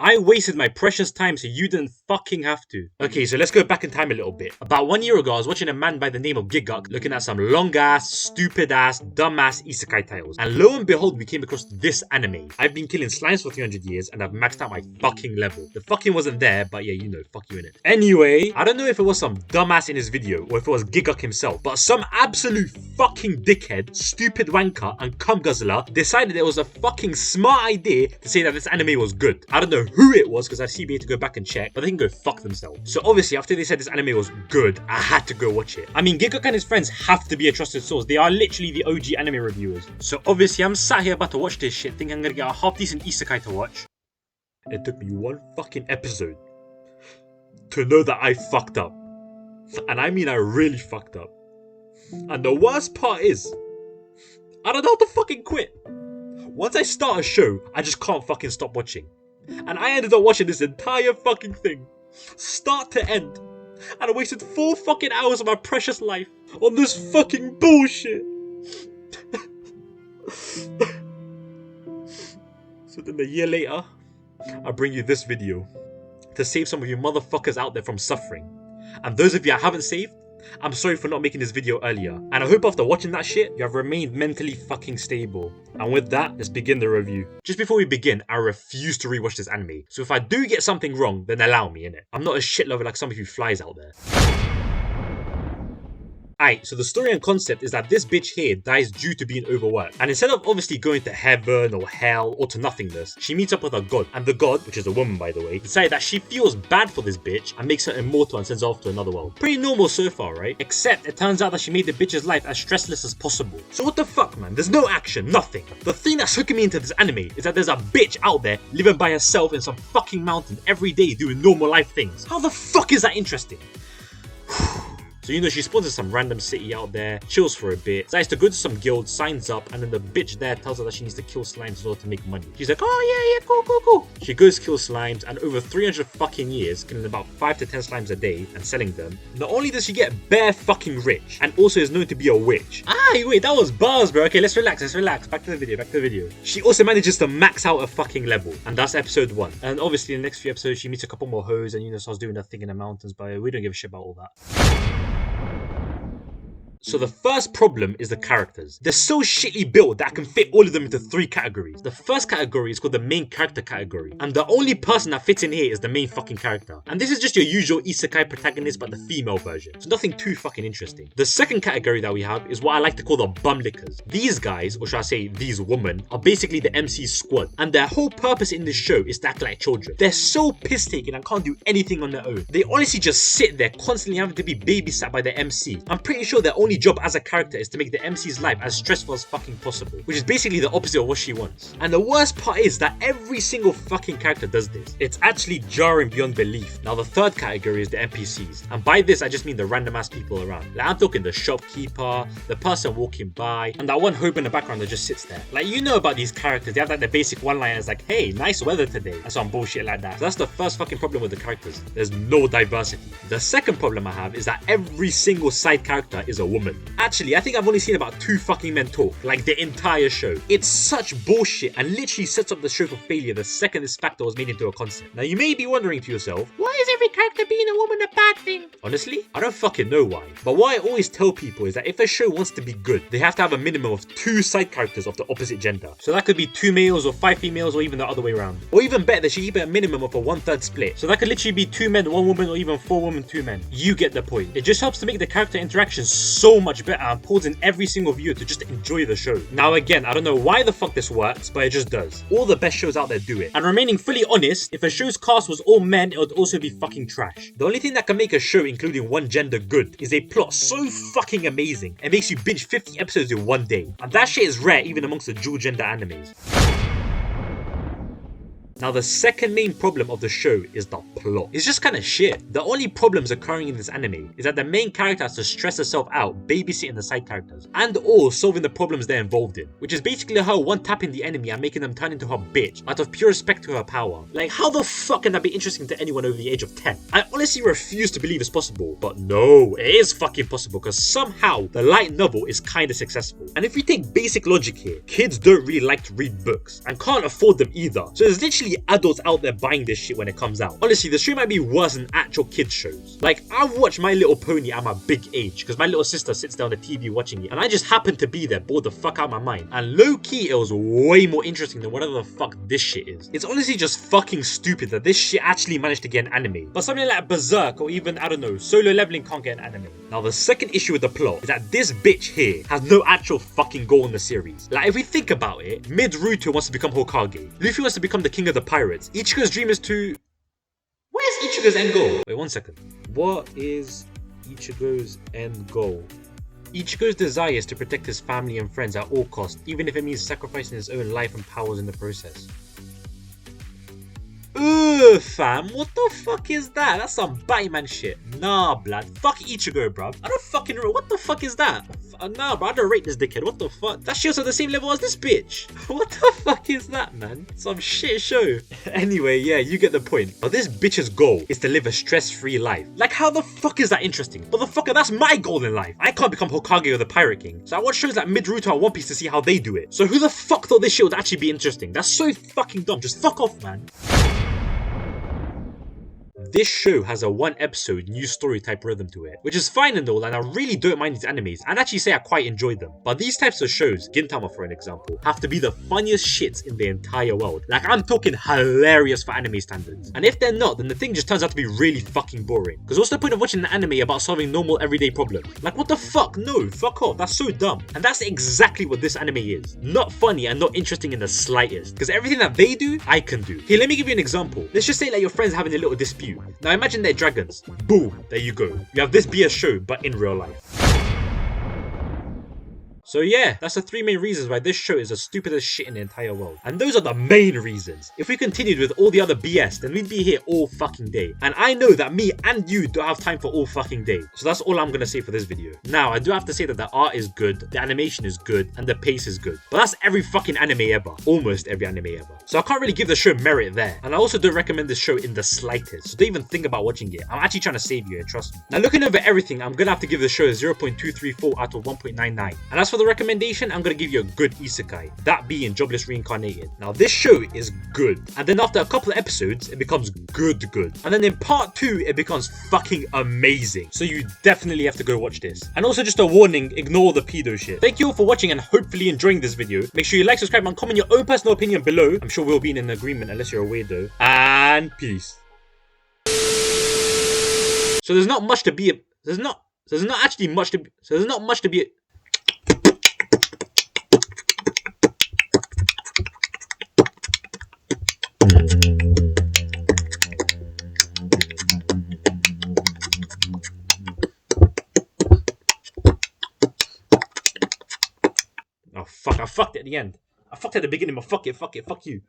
I wasted my precious time so you didn't fucking have to. Okay, so let's go back in time a little bit. About 1 year ago, I was watching a man by the name of Giguk looking at some long ass, stupid ass, dumb ass isekai titles. And lo and behold, we came across this anime. I've been killing slimes for 300 years and I've maxed out my fucking level. The fucking wasn't there, but yeah, you know, fuck you innit. Anyway, I don't know if it was some dumbass in his video or if it was Giguk himself, but some absolute fucking dickhead, stupid wanker, and cum guzzler decided it was a fucking smart idea to say that this anime was good. I don't know who it was because I see me to go back and check, but they can go fuck themselves. So obviously after they said this anime was good, I had to go watch it. I mean, Giguk and his friends have to be a trusted source. They are literally the OG anime reviewers. So obviously I'm sat here about to watch this shit thinking I'm gonna get a half decent isekai to watch. It took me one fucking episode to know that I fucked up. And I mean I really fucked up. And the worst part is, I don't know how to fucking quit. Once I start a show, I just can't fucking stop watching. And I ended up watching this entire fucking thing, start to end. And I wasted 4 fucking hours of my precious life on this fucking bullshit. So then a year later, I bring you this video to save some of you motherfuckers out there from suffering. And those of you I haven't saved, I'm sorry for not making this video earlier. And I hope after watching that shit, you have remained mentally fucking stable. And with that, let's begin the review. Just before we begin, I refuse to rewatch this anime. So if I do get something wrong, then allow me, innit? I'm not a shit lover like some of you flies out there. Alright, so the story and concept is that this bitch here dies due to being overworked. And instead of obviously going to heaven or hell or to nothingness, she meets up with a god. And the god, which is a woman by the way, decided that she feels bad for this bitch and makes her immortal and sends her off to another world. Pretty normal so far, right? Except it turns out that she made the bitch's life as stressless as possible. So what the fuck, man? There's no action, nothing. The thing that's hooking me into this anime is that there's a bitch out there living by herself in some fucking mountain every day doing normal life things. How the fuck is that interesting? So you know she spawns in some random city out there, chills for a bit, decides to go to some guild, signs up, and then the bitch there tells her that she needs to kill slimes in order to make money. She's like, oh yeah, cool. She goes kill slimes, and over 300 fucking years, killing about 5 to 10 slimes a day and selling them, not only does she get bare fucking rich, and also is known to be a witch. Wait, that was bars, bro. Okay, let's relax. Back to the video. She also manages to max out a fucking level, and that's episode 1. And obviously in the next few episodes, she meets a couple more hoes and, you know, starts doing her thing in the mountains, but we don't give a shit about all that. So the first problem is the characters. They're so shitly built that I can fit all of them into 3 categories. The first category is called the main character category. And the only person that fits in here is the main fucking character. And this is just your usual isekai protagonist but the female version. So nothing too fucking interesting. The second category that we have is what I like to call the bumlickers. These guys, or should I say these women, are basically the MC's squad. And their whole purpose in this show is to act like children. They're so piss-taken and can't do anything on their own. They honestly just sit there constantly having to be babysat by the MC. I'm pretty sure their only job as a character is to make the MC's life as stressful as fucking possible, which is basically the opposite of what she wants. And the worst part is that every single fucking character does this. It's actually jarring beyond belief. Now the third category is the NPCs, and by this I just mean the random ass people around. Like I'm talking the shopkeeper, the person walking by, and that one hope in the background that just sits there. Like you know about these characters, they have like the basic one-liners like, hey, nice weather today, and some bullshit like that. So that's the first fucking problem with the characters. There's no diversity. The second problem I have is that every single side character is a woman. Actually, I think I've only seen about 2 fucking men talk, like the entire show. It's such bullshit and literally sets up the show for failure the second this factor was made into a concept. Now you may be wondering to yourself, why is every character being a woman a bad thing? Honestly, I don't fucking know why. But what I always tell people is that if a show wants to be good, they have to have a minimum of 2 side characters of the opposite gender. So that could be 2 males or 5 females or even the other way around. Or even better, they should keep it a minimum of a 1/3 split. So that could literally be 2 men, 1 woman, or even 4 women, 2 men. You get the point. It just helps to make the character interactions so much better and pulls in every single viewer to just enjoy the show. Now again, I don't know why the fuck this works, but it just does. All the best shows out there do it. And remaining fully honest, if a show's cast was all men, it would also be fucking trash. The only thing that can make a show including one gender good is a plot so fucking amazing, it makes you binge 50 episodes in 1 day. And that shit is rare even amongst the dual gender animes. Now the second main problem of the show is the plot. It's just kinda shit. The only problems occurring in this anime is that the main character has to stress herself out babysitting the side characters and or solving the problems they're involved in, which is basically her one tapping the enemy and making them turn into her bitch out of pure respect to her power. Like how the fuck can that be interesting to anyone over the age of 10? I honestly refuse to believe it's possible, but no, it is fucking possible because somehow the light novel is kinda successful. And if you take basic logic here, kids don't really like to read books and can't afford them either. So there's literally actually adults out there buying this shit when it comes out. Honestly, the show might be worse than actual kids shows. Like, I've watched My Little Pony at my big age because my little sister sits there on the TV watching it, and I just happened to be there, bored the fuck out of my mind. And low-key, it was way more interesting than whatever the fuck this shit is. It's honestly just fucking stupid that this shit actually managed to get an anime. But something like Berserk or even, I don't know, Solo Leveling can't get an anime. Now, the second issue with the plot is that this bitch here has no actual fucking goal in the series. Like, if we think about it, Mid-Ruto wants to become Hokage. Luffy wants to become the king of the pirates. Ichigo's dream is to... Where's Ichigo's end goal? Wait, 1 second. What is Ichigo's end goal? Ichigo's desire is to protect his family and friends at all costs, even if it means sacrificing his own life and powers in the process. Ugh, fam, what the fuck is that? That's some Batman shit. Nah, blood. Fuck Ichigo, bruv. I don't fucking know. What the fuck is that? Nah, bro. I don't rate this dickhead. What the fuck? That shit's on the same level as this bitch. What the fuck is that, man? Some shit show. Anyway, yeah, you get the point. But this bitch's goal is to live a stress-free life. Like, how the fuck is that interesting? Motherfucker, that's my goal in life. I can't become Hokage or the Pirate King. So I watch shows like Mid-Ruto and One Piece to see how they do it. So who the fuck thought this shit would actually be interesting? That's so fucking dumb. Just fuck off, man. This show has a 1-episode new story type rhythm to it, which is fine and all, and I really don't mind these animes, and actually say I quite enjoyed them. But these types of shows, Gintama for an example, have to be the funniest shits in the entire world. Like, I'm talking hilarious for anime standards. And if they're not, then the thing just turns out to be really fucking boring. Because what's the point of watching an anime about solving normal everyday problems? Like, what the fuck? No, fuck off. That's so dumb. And that's exactly what this anime is. Not funny and not interesting in the slightest. Because everything that they do, I can do. Here, let me give you an example. Let's just say like your friends are having a little dispute. Now imagine they're dragons. Boom, there you go. You have this be a show, but in real life. So yeah, that's the 3 main reasons why this show is the stupidest shit in the entire world. And those are the main reasons. If we continued with all the other BS, then we'd be here all fucking day. And I know that me and you don't have time for all fucking day. So that's all I'm gonna say for this video. Now, I do have to say that the art is good, the animation is good, and the pace is good. But that's every fucking anime ever. Almost every anime ever. So I can't really give the show merit there. And I also don't recommend this show in the slightest. So don't even think about watching it. I'm actually trying to save you, trust me. Now looking over everything, I'm gonna have to give the show a 0.234 out of 1.99. And as for the recommendation, I'm gonna give you a good isekai, that being Jobless Reincarnated. Now this show is good, and then after a couple of episodes it becomes good, and then in part 2 it becomes fucking amazing. So you definitely have to go watch this. And also just a warning, ignore the pedo shit. Thank you all for watching and hopefully enjoying this video. Make sure you like, subscribe, and comment your own personal opinion below. I'm sure we'll be in an agreement unless you're a weirdo. And peace. So there's not much to be there's not much to be. Oh fuck, I fucked it at the end. I fucked it at the beginning, but fuck it, fuck you.